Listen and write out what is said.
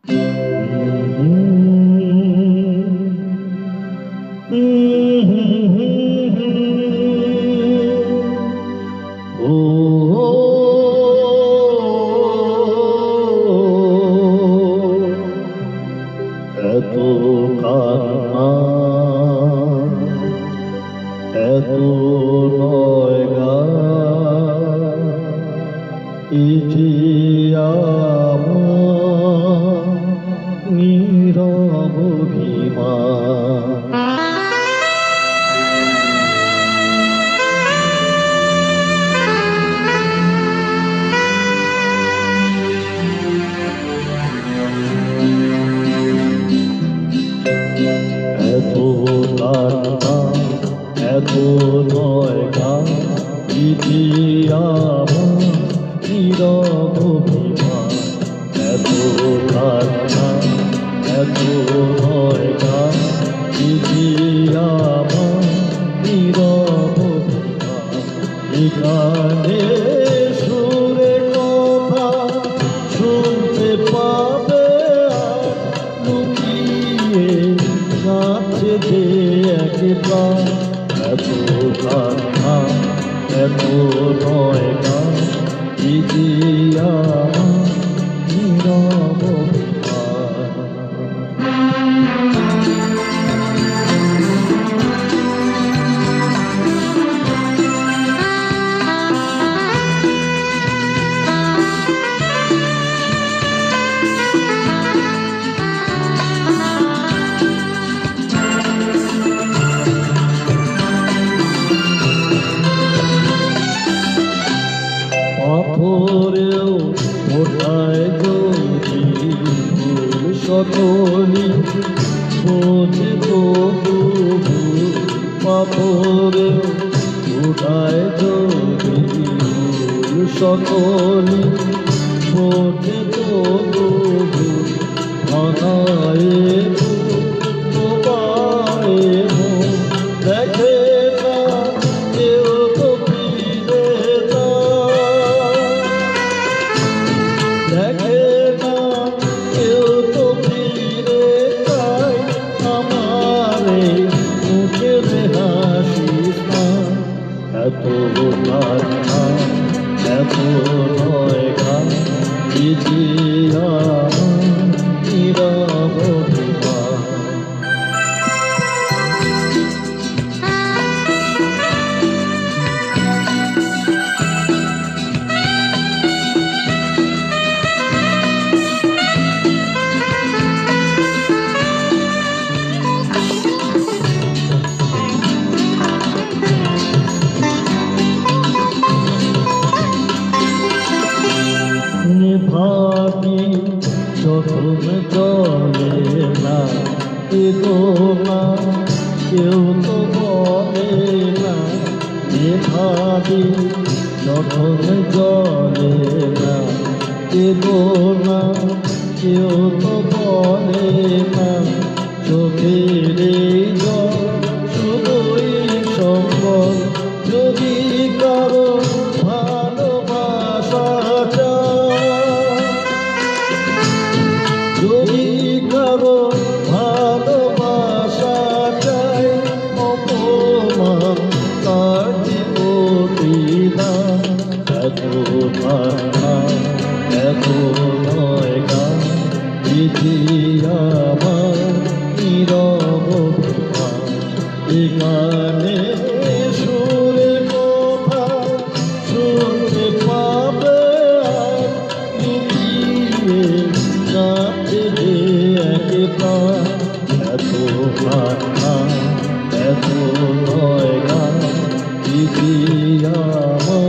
এত কান্না এত নয় গান ইতি আমার নীরব অভিমান। এত কান্না এত নয় গান ইতি আমার নীরব অভিমান। এত কান্না এত নয় গান ইতি আমার নীরব অভিমান। এখানে সুরে কথা শুনতে পাবে কাছে যে একবার। এত কান্না এত নয় গান ইতি আমার নীরব অভিমান। পাথরেও ওঠায় যদি ভুল সকলি বোঝে তবু ভুল। পাথরেও ওঠায় যদি ভুল সকলি বোঝে তবু ভুল। অনায়ে দেখে না কেউ তো ফিরে দেখে না কেউ তো ফিরে যায় আমারে মুখের হাসি। এত কান্না এত নয় গান ইতি আমার নীরব অভিমান। ভাবি যখন চলে না এগো মা কেউ তো বলে না। ভাবি যখন চলে না এগো না কেউ তো বলে না। চোখের জল শুধুই সম্বল যদি কারো ভালোবাসা যদি কারো ভালোবাসা চাই অপমান তার প্রতিদান। এত কান্না এত নয় গান ইতি আমার নীরব অভিমান। এখানে সুরে কথা শুনতে পাবে একবার। এত কান্না এত নয় গান ইতি আমার